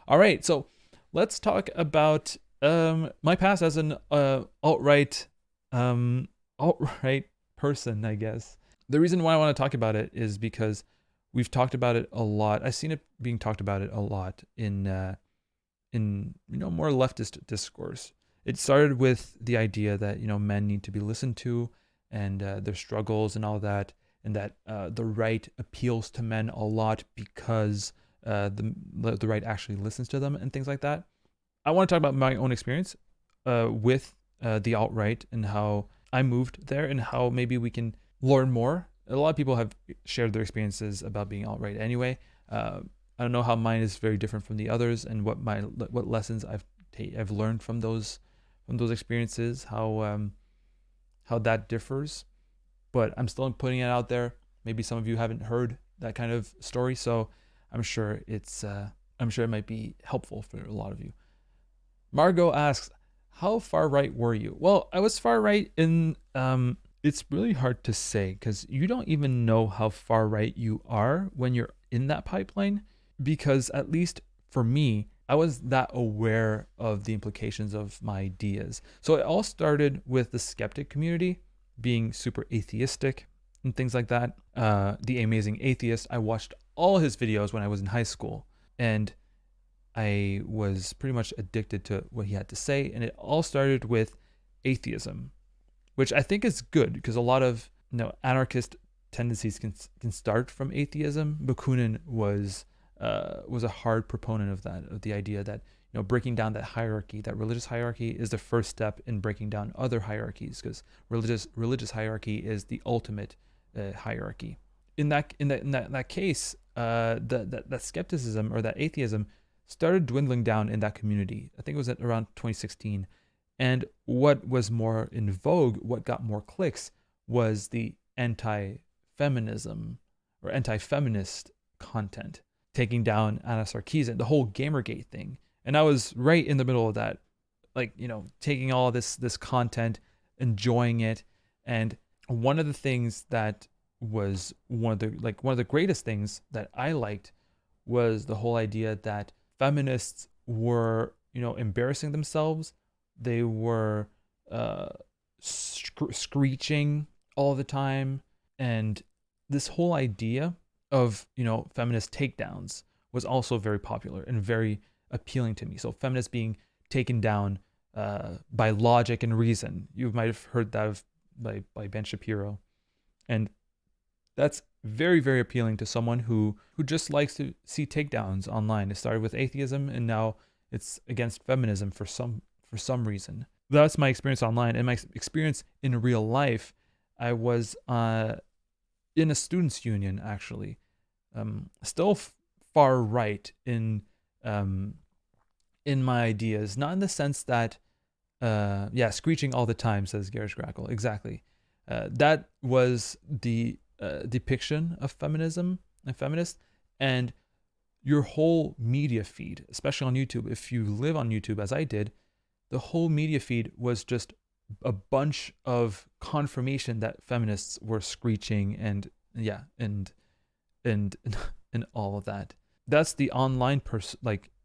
All right, so let's talk about my past as an um, alt-right person, I guess. The reason why I want to talk about it is because we've talked about it a lot. I've seen it being talked about it a lot in more leftist discourse. It started with the idea that men need to be listened to, and their struggles and all that, and that the right appeals to men a lot because the right actually listens to them and things like that. I want to talk about my own experience with the alt right and how I moved there and how maybe we can learn more. A lot of people have shared their experiences about being alt right anyway. I don't know how mine is very different from the others and what lessons I've learned from those experiences, how that differs. But I'm still putting it out there. Maybe some of you haven't heard that kind of story, so I'm sure it might be helpful for a lot of you. Margot asks, how far right were you? Well, I was far right in it's really hard to say because you don't even know how far right you are when you're in that pipeline, because at least for me, I was that aware of the implications of my ideas. So it all started with the skeptic community being super atheistic and things like that. The Amazing Atheist, I watched all his videos when I was in high school, and I was pretty much addicted to what he had to say. And it all started with atheism, which I think is good because a lot of anarchist tendencies can start from atheism. Bakunin was a hard proponent of that, of the idea that breaking down that hierarchy, that religious hierarchy, is the first step in breaking down other hierarchies, because religious hierarchy is the ultimate hierarchy. In that case, that skepticism or that atheism started dwindling down in that community. I think it was at around 2016. And what was more in vogue, what got more clicks, was the anti-feminism or anti-feminist content, taking down Anna Sarkeesian, the whole Gamergate thing. And I was right in the middle of that, like, taking all this content, enjoying it. And one of the things that was one of the greatest things that I liked was the whole idea that feminists were, embarrassing themselves. They were screeching all the time, and this whole idea of feminist takedowns was also very popular and very appealing to me. So feminists being taken down by logic and reason. You might have heard that by Ben Shapiro, and that's very, very appealing to someone who just likes to see takedowns online. It started with atheism, and now it's against feminism for some reason. That's my experience online. And my experience in real life, I was in a students' union, actually. Still far right in my ideas, not in the sense that screeching all the time, says Garish Grackle. Exactly. That was the depiction of feminism and feminists, and your whole media feed, especially on YouTube, if you live on YouTube as I did, the whole media feed was just a bunch of confirmation that feminists were screeching and and all of that. That's the online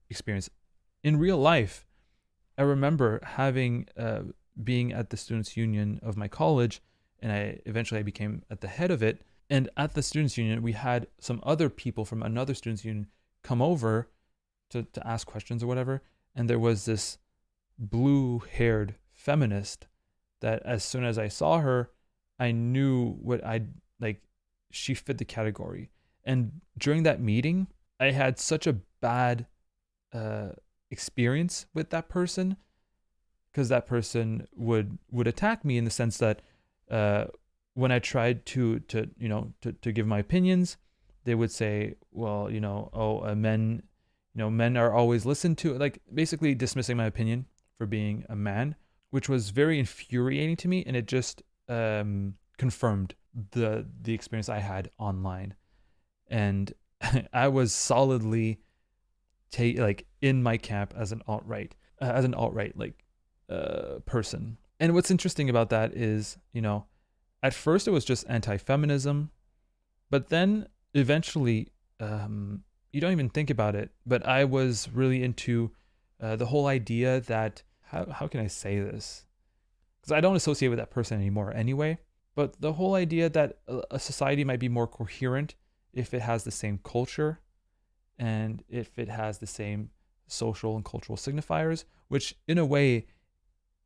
experience. In real life, I remember having being at the students' union of my college, and I eventually became at the head of it. And at the students' union, we had some other people from another students' union come over to ask questions or whatever. And there was this blue-haired feminist that as soon as I saw her, I knew she fit the category. And during that meeting, I had such a bad experience with that person, because that person would attack me in the sense that when I tried to give my opinions, they would say, well, men are always listened to, like basically dismissing my opinion for being a man, which was very infuriating to me, and it just confirmed the experience I had online. And I was solidly in my camp as an alt-right person. And what's interesting about that is, at first it was just anti-feminism, but then eventually you don't even think about it, but I was really into the whole idea that, how can I say this? Because I don't associate with that person anymore anyway. But the whole idea that a society might be more coherent if it has the same culture and if it has the same social and cultural signifiers, which in a way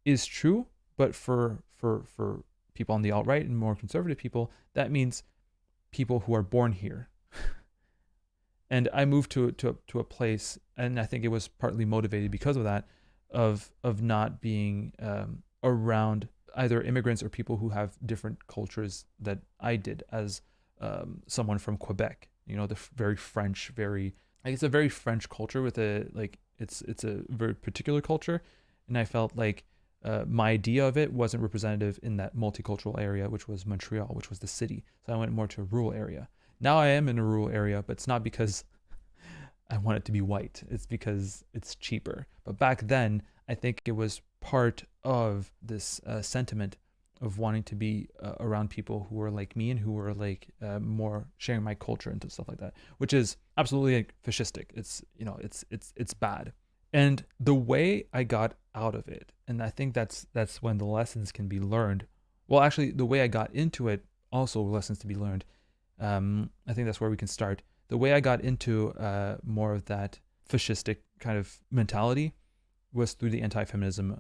is true, but for people on the alt-right and more conservative people, that means people who are born here. And I moved to a place, and I think it was partly motivated because of that, of not being around either immigrants or people who have different cultures that I did as someone from Quebec. You know, the very French, very, like, it's a very French culture with a, like, it's a very particular culture, and I felt like my idea of it wasn't representative in that multicultural area, which was Montreal, which was the city. So I went more to a rural area. Now I am in a rural area, but it's not because I want it to be white. It's because it's cheaper. But back then, I think it was part of this sentiment of wanting to be around people who were like me and who were like more sharing my culture and stuff like that, which is absolutely like fascistic. It's, you know, it's bad. And the way I got out of it, and I think that's when the lessons can be learned. Well, actually, the way I got into it, also lessons to be learned. I think that's where we can start. The way I got into more of that fascistic kind of mentality was through the anti-feminism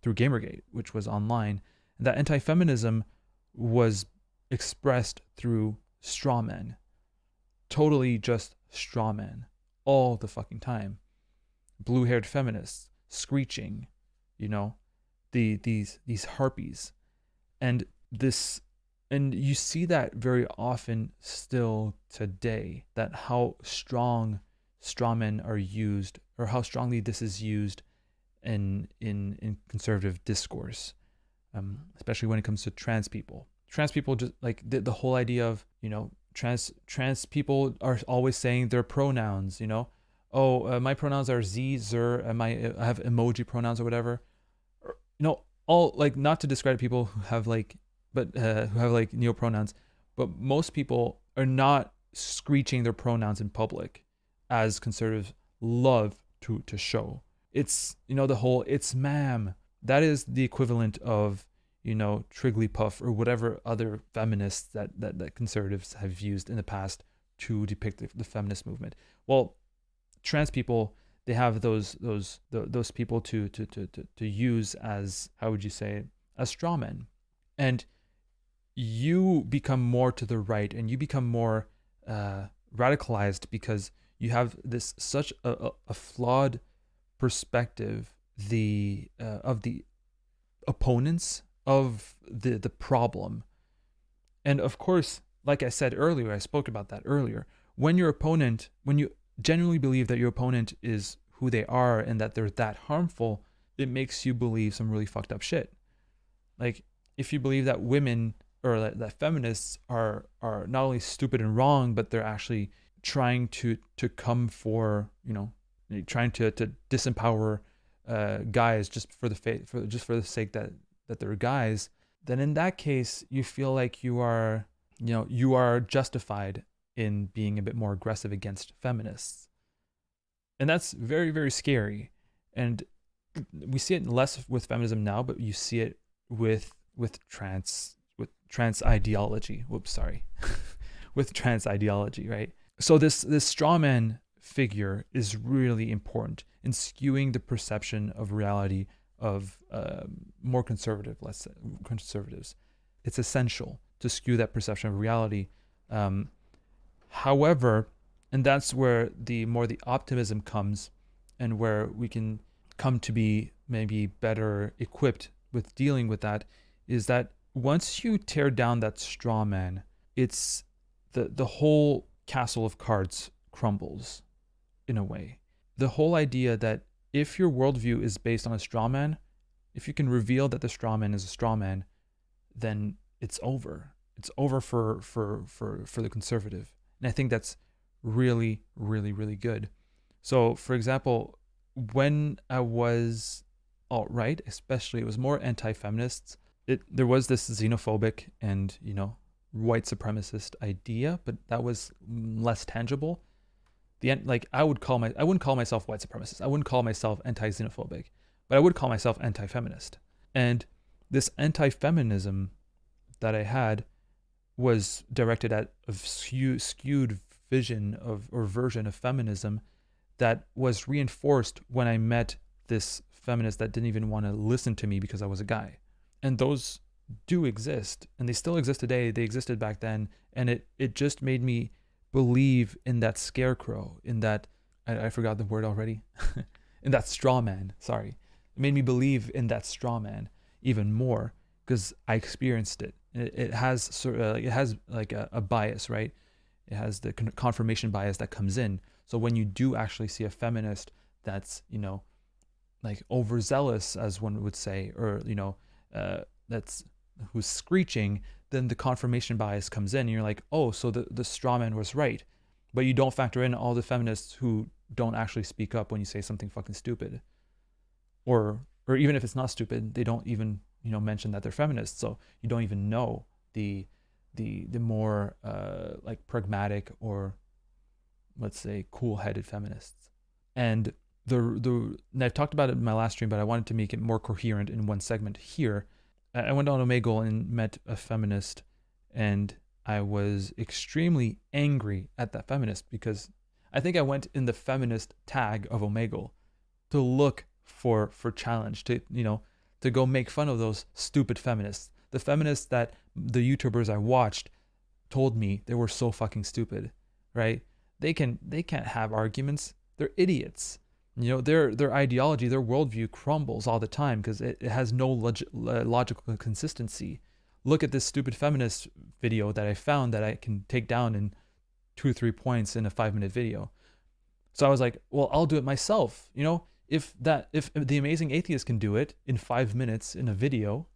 through Gamergate, which was online. And that anti-feminism was expressed through straw men, totally just straw men, all the fucking time. Blue-haired feminists screeching, you know, these harpies, and this. And you see that very often still today, that how strong straw men are used, or how strongly this is used in conservative discourse, especially when it comes to trans people. Trans people, just like the whole idea of, you know, trans people are always saying their pronouns, you know, my pronouns are z, zer, I have emoji pronouns or whatever, or, you know, all, like, not to discredit people who have like, but who have like neopronouns, but most people are not screeching their pronouns in public, as conservatives love to show. It's, you know, the whole "it's ma'am." That is the equivalent of, you know, Trigglypuff or whatever other feminists that conservatives have used in the past to depict the feminist movement. Well, trans people, they have those people to use as, how would you say it, as straw men. And you become more to the right, and you become more radicalized because you have this such a flawed perspective of the opponents of the problem. And of course, like I said earlier, I spoke about that earlier, when you genuinely believe that your opponent is who they are and that they're that harmful, it makes you believe some really fucked up shit. Like, if you believe that women, or that feminists are not only stupid and wrong, but they're actually trying to come for, you know, trying to disempower guys just for the sake that they're guys, then in that case you feel like you are justified in being a bit more aggressive against feminists. And that's very, very scary. And we see it less with feminism now, but you see it with trans ideology. Whoops, sorry. With trans ideology, right? So this straw man figure is really important in skewing the perception of reality of more conservative, let's say, conservatives. It's essential to skew that perception of reality. However, and that's where the optimism comes, and where we can come to be maybe better equipped with dealing with that, is that once you tear down that straw man, it's the whole castle of cards crumbles in a way. The whole idea that if your worldview is based on a straw man, if you can reveal that the straw man is a straw man, then it's over. It's over for the conservative. And I think that's really, really, really good. So, for example, when I was alt-right, especially, it was more anti-feminists. There was this xenophobic and, you know, white supremacist idea, but that was less tangible. I wouldn't call myself white supremacist. I wouldn't call myself anti-xenophobic, but I would call myself anti-feminist. And this anti-feminism that I had was directed at a skewed vision of or version of feminism that was reinforced when I met this feminist that didn't even want to listen to me because I was a guy. And those do exist, and they still exist today. They existed back then, and it just made me believe in that scarecrow, in that I forgot the word already, in that straw man. Sorry, it made me believe in that straw man even more because I experienced it. It has like a bias, right? It has the confirmation bias that comes in. So when you do actually see a feminist that's like overzealous, as one would say, or that's who's screeching, then the confirmation bias comes in, and you're like, oh, so the straw man was right. But you don't factor in all the feminists who don't actually speak up when you say something fucking stupid, or even if it's not stupid, they don't even mention that they're feminists. So you don't even know the more like pragmatic, or let's say cool-headed feminists. And and I've talked about it in my last stream, but I wanted to make it more coherent in one segment here. I went on Omegle and met a feminist, and I was extremely angry at that feminist because I think I went in the feminist tag of Omegle to look for challenge, to go make fun of those stupid feminists. The feminists that the YouTubers I watched told me they were so fucking stupid, right? They can't have arguments. They're idiots. Their ideology, their worldview crumbles all the time because it has no logical consistency. Look at this stupid feminist video that I found that I can take down in 2 or 3 points in a 5-minute video. So I was like, well, I'll do it myself. If the amazing atheist can do it in 5 minutes in a video,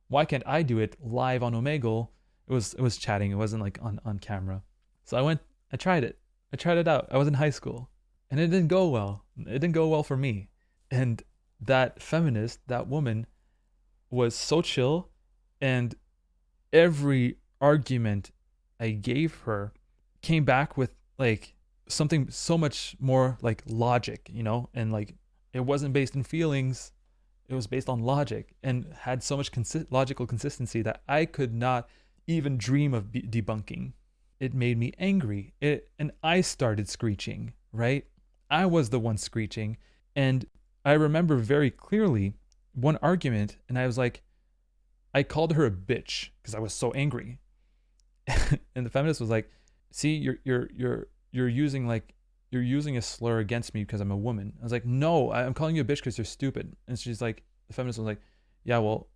why can't I do it live on Omegle? It was chatting. It wasn't like on camera. So I tried it. I tried it out. I was in high school, and it didn't go well. It didn't go well for me. And that feminist, that woman, was so chill, and every argument I gave her came back with like something so much more like logic, and like it wasn't based in feelings. It was based on logic and had so much logical consistency that I could not even dream of debunking. It made me angry. And I started screeching, right? I was the one screeching. And I remember very clearly one argument, and I was like, I called her a bitch because I was so angry. And the feminist was like, see, you're using a slur against me because I'm a woman. I was like, no, I'm calling you a bitch because you're stupid. And she's like, the feminist was like, yeah, well,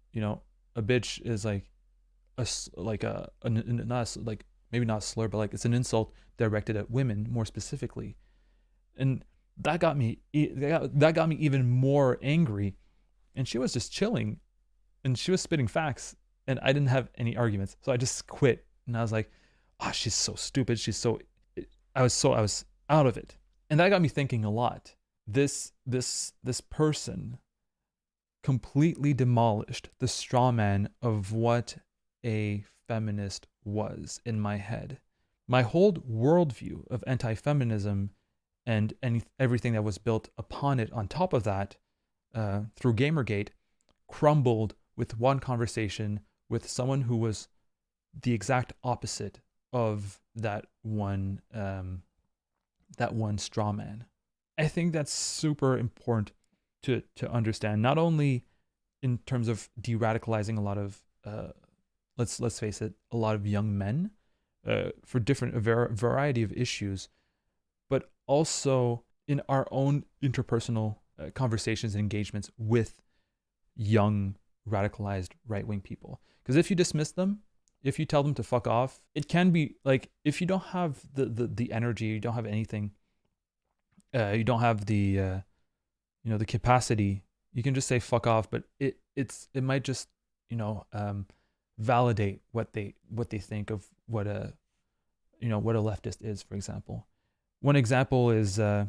a bitch is like not like, maybe not a slur, but like it's an insult directed at women more specifically. And that got me even more angry. And she was just chilling, and she was spitting facts, and I didn't have any arguments. So I just quit, and I was like, oh, she's so stupid. I was out of it. And that got me thinking a lot. This person completely demolished the straw man of what a feminist was in my head. My whole worldview of anti-feminism and everything that was built upon it on top of that through Gamergate crumbled with one conversation with someone who was the exact opposite of that one straw man. I think that's super important to understand, not only in terms of de-radicalizing a lot of let's face it, a lot of young men for different variety of issues, but also in our own interpersonal conversations and engagements with young radicalized right-wing people. Because if you dismiss them, if you tell them to fuck off, it can be like, if you don't have the energy, you don't have anything, you don't have the the capacity, you can just say fuck off, but it might just validate what they think of what a leftist is. For example, one example is I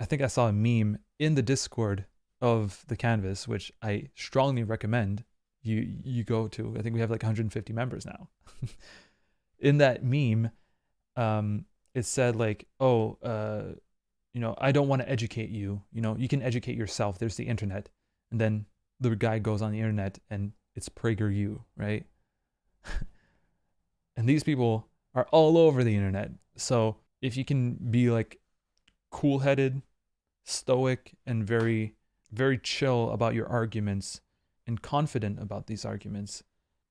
think I saw a meme in the Discord of the Canvas, which I strongly recommend you go to. I think we have like 150 members now. In that meme, it said like, oh, I don't want to educate you. You can educate yourself. There's the internet. And then the guy goes on the internet and it's PragerU, right? And these people are all over the internet. So if you can be like cool headed, stoic, and very, very chill about your arguments and confident about these arguments,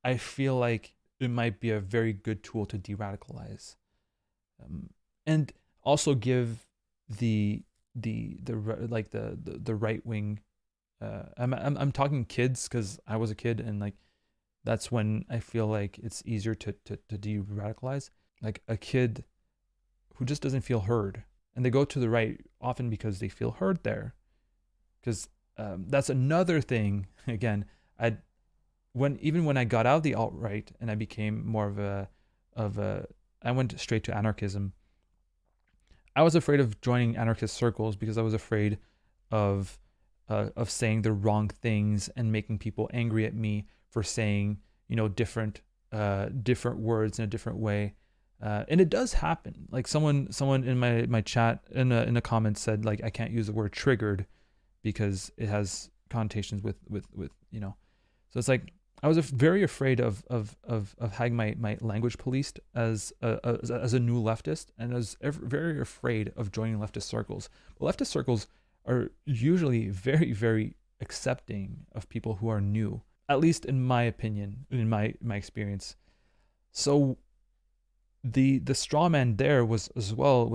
I feel like it might be a very good tool to de-radicalize, and also give the right wing. I'm talking kids because I was a kid, and like that's when I feel like it's easier to de-radicalize. Like a kid who just doesn't feel heard, and they go to the right often because they feel heard there. Because that's another thing. Again, I when I got out of the alt right and I became more of a I went straight to anarchism. I was afraid of joining anarchist circles because I was afraid of saying the wrong things and making people angry at me for saying different words in a different way. And it does happen. Like someone in my chat in a comment said like I can't use the word triggered because it has connotations with So it's like I was very afraid of having my language policed as a new leftist, and I was very afraid of joining leftist circles. But leftist circles are usually very, very accepting of people who are new, at least in my opinion, in my experience. So the straw man there was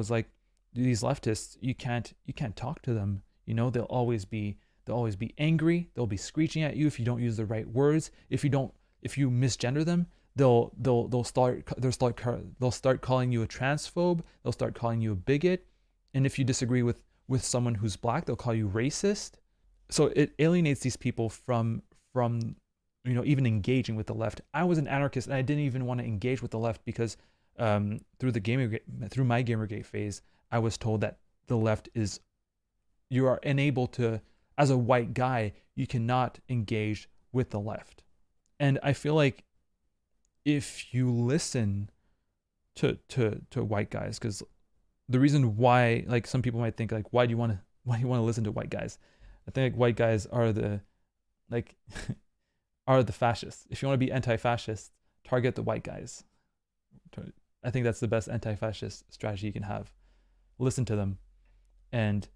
like these leftists, you can't talk to them. They'll always be angry. They'll be screeching at you if you don't use the right words. If you misgender them, they'll start calling you a transphobe. They'll start calling you a bigot. And if you disagree with someone who's black, they'll call you racist. So it alienates these people from even engaging with the left. I was an anarchist and I didn't even want to engage with the left because through my Gamergate phase, I was told that the left is, you are unable to, as a white guy, you cannot engage with the left. And I feel like if you listen to white guys, because the reason why, like, some people might think like, why do you want to listen to white guys? I think like white guys are the are the fascists. If you want to be anti-fascist, target the white guys. I think that's the best anti-fascist strategy you can have. Listen to them and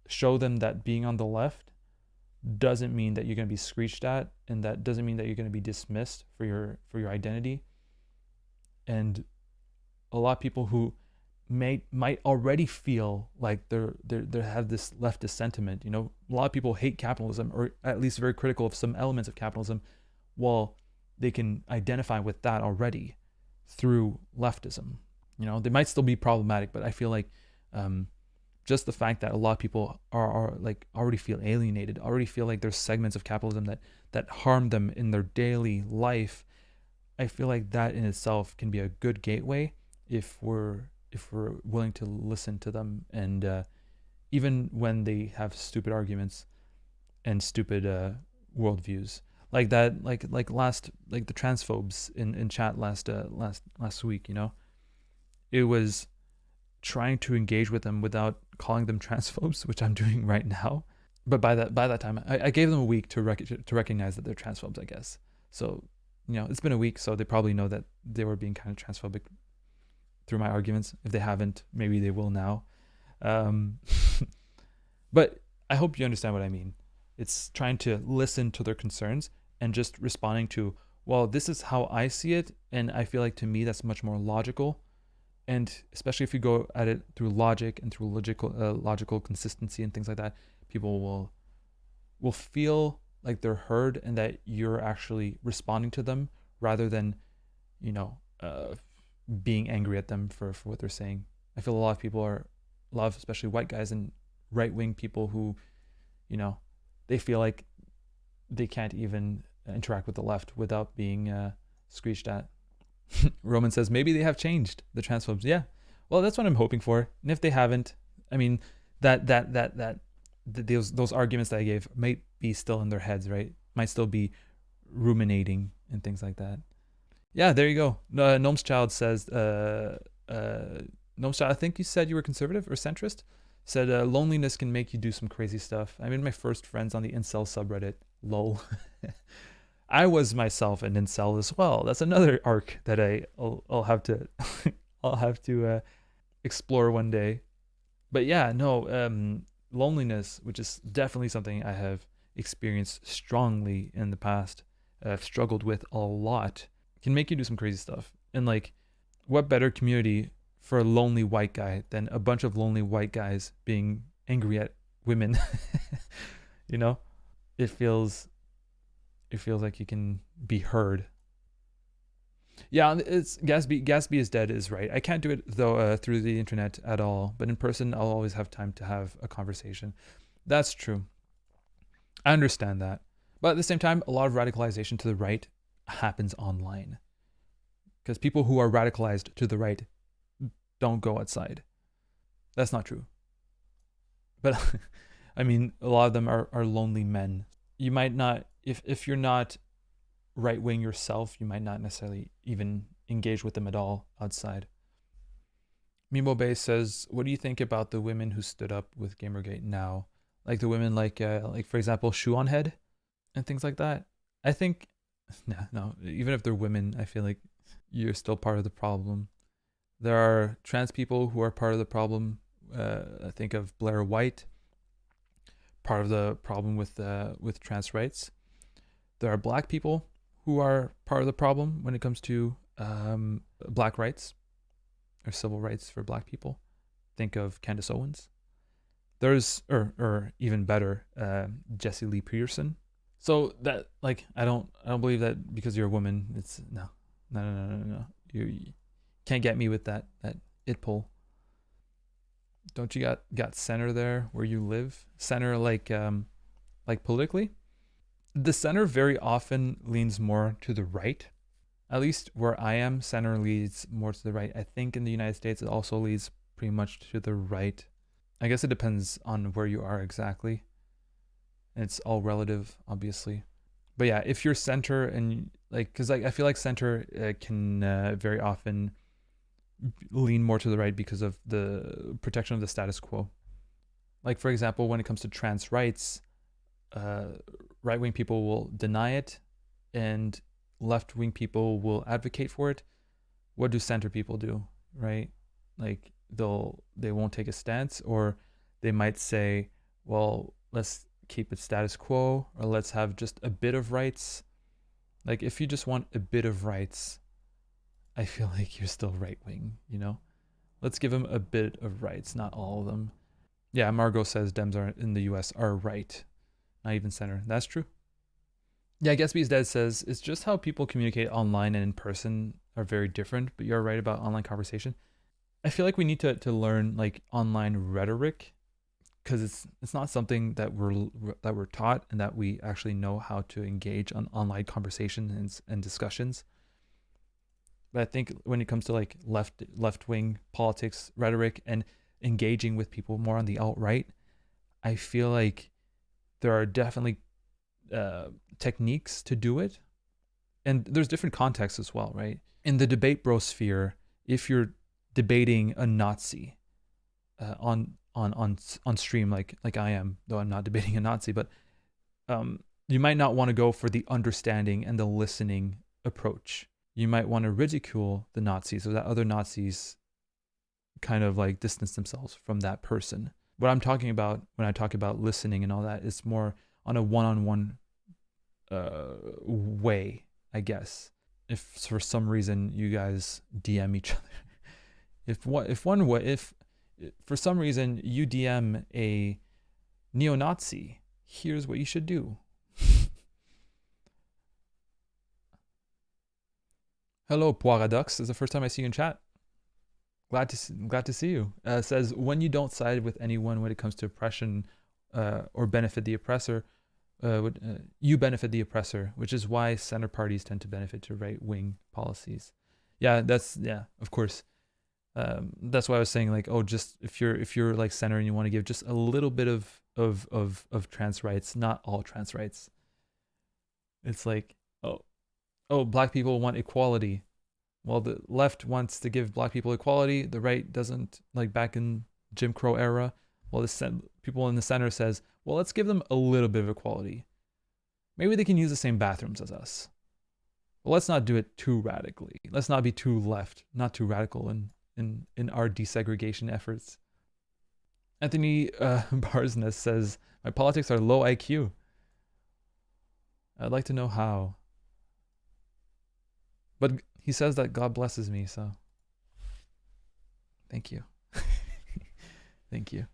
show them that being on the left doesn't mean that you're going to be screeched at, and that doesn't mean that you're going to be dismissed for your identity. And a lot of people who might already feel like they have this leftist sentiment. A lot of people hate capitalism, or at least very critical of some elements of capitalism. Well, they can identify with that already through leftism. They might still be problematic, but I feel like just the fact that a lot of people are like already feel alienated, already feel like there's segments of capitalism that harm them in their daily life. I feel like that in itself can be a good gateway if we're willing to listen to them, and even when they have stupid arguments and stupid worldviews like that, like the transphobes in chat last week. It was trying to engage with them without calling them transphobes, which I'm doing right now. But by that time, I gave them a week to recognize that they're transphobes, I guess. So it's been a week, so they probably know that they were being kind of transphobic through my arguments. If they haven't, maybe they will now. But I hope you understand what I mean. It's trying to listen to their concerns and just responding to, well, this is how I see it, and I feel like to me that's much more logical. And especially if you go at it through logic and through logical consistency and things like that, people will feel like they're heard and that you're actually responding to them rather than being angry at them for what they're saying. I feel a lot of people especially white guys and right-wing people who, they feel like they can't even interact with the left without being screeched at. Roman says maybe they have changed, the transphobes. Yeah, well, that's what I'm hoping for. And if they haven't, I mean, those arguments that I gave might be still in their heads, right? Might still be ruminating and things like that. Yeah, there you go. Gnome's Child says No, I think you said you were conservative or centrist. Said loneliness can make you do some crazy stuff. I made my first friends on the incel subreddit. Lol. I was myself an incel as well. That's another arc that I'll have to I'll have to explore one day. But yeah, no, loneliness, which is definitely something I have experienced strongly in the past, I've struggled with a lot, can make you do some crazy stuff. And like, what better community for a lonely white guy than a bunch of lonely white guys being angry at women? you know, it feels like you can be heard. Yeah, it's Gatsby. Gatsby is dead is right. I can't do it though through the internet at all. But in person, I'll always have time to have a conversation. That's true. I understand that. But at the same time, a lot of radicalization to the right happens online because people who are radicalized to the right don't go outside. That's not true. But I mean, a lot of them are lonely men. You might not, if you're not right wing yourself, you might not necessarily even engage with them at all outside. Mimo Bay says, "What do you think about the women who stood up with Gamergate now? Like the women, like for example, Shoe on Head and things like that." I think, no, even if they're women, I feel like you're still part of the problem. There are trans people who are part of the problem. I think of Blair White, part of the problem with trans rights. There are black people who are part of the problem when it comes to black rights or civil rights for black people. Think of Candace Owens. There's, or even better, Jesse Lee Peterson. So that, like, I don't believe that because you're a woman, it's no. You can't get me with that it pull. Don't you got center there where you live? Center like politically? The center very often leans more to the right. At least where I am, center leads more to the right. I think in the United States, it also leads pretty much to the right. I guess it depends on where you are exactly. And it's all relative, obviously. But yeah, if you're center and like, because like I feel like center can very often lean more to the right because of the protection of the status quo. Like for example, when it comes to trans rights, right wing people will deny it, and left wing people will advocate for it. What do center people do, right? Like they won't take a stance, or they might say, well, let's keep it status quo, or let's have just a bit of rights. Like if you just want a bit of rights, I feel like you're still right wing, you know? Let's give them a bit of rights, not all of them. Yeah, Margot says Dems are in the US are right, not even center. That's true. Yeah, Gatsby's Dead says it's just how people communicate online and in person are very different, but you're right about online conversation. I feel like we need to learn like online rhetoric because it's not something that we're taught and that we actually know how to engage on online conversations and discussions. But I think when it comes to like left wing politics rhetoric and engaging with people more on the alt right, I feel like there are definitely techniques to do it, and there's different contexts as well, right? In the debate brosphere, if you're debating a Nazi on stream, like I am, though I'm not debating a Nazi, but you might not want to go for the understanding and the listening approach. You might want to ridicule the Nazis so that other Nazis kind of like distance themselves from that person. What I'm talking about when I talk about listening and all that is more on a one-on-one way, I guess. If for some reason you guys DM each other, if for some reason you DM a neo-Nazi, here's what you should do. Hello, Poiradux. It's the first time I see you in chat. Glad to see you. Says when you don't side with anyone when it comes to oppression or benefit the oppressor, you benefit the oppressor, which is why center parties tend to benefit to right wing policies. Yeah, of course. That's why I was saying like, oh, just if you're like center and you want to give just a little bit of trans rights, not all trans rights. It's like, oh, black people want equality. Well, the left wants to give black people equality. The right doesn't, like back in Jim Crow era. Well, the people in the center says, well, let's give them a little bit of equality. Maybe they can use the same bathrooms as us. But let's not do it too radically. Let's not be too left, not too radical in our desegregation efforts. Anthony Barsness says, my politics are low IQ. I'd like to know how. But he says that God blesses me, so thank you. Thank you.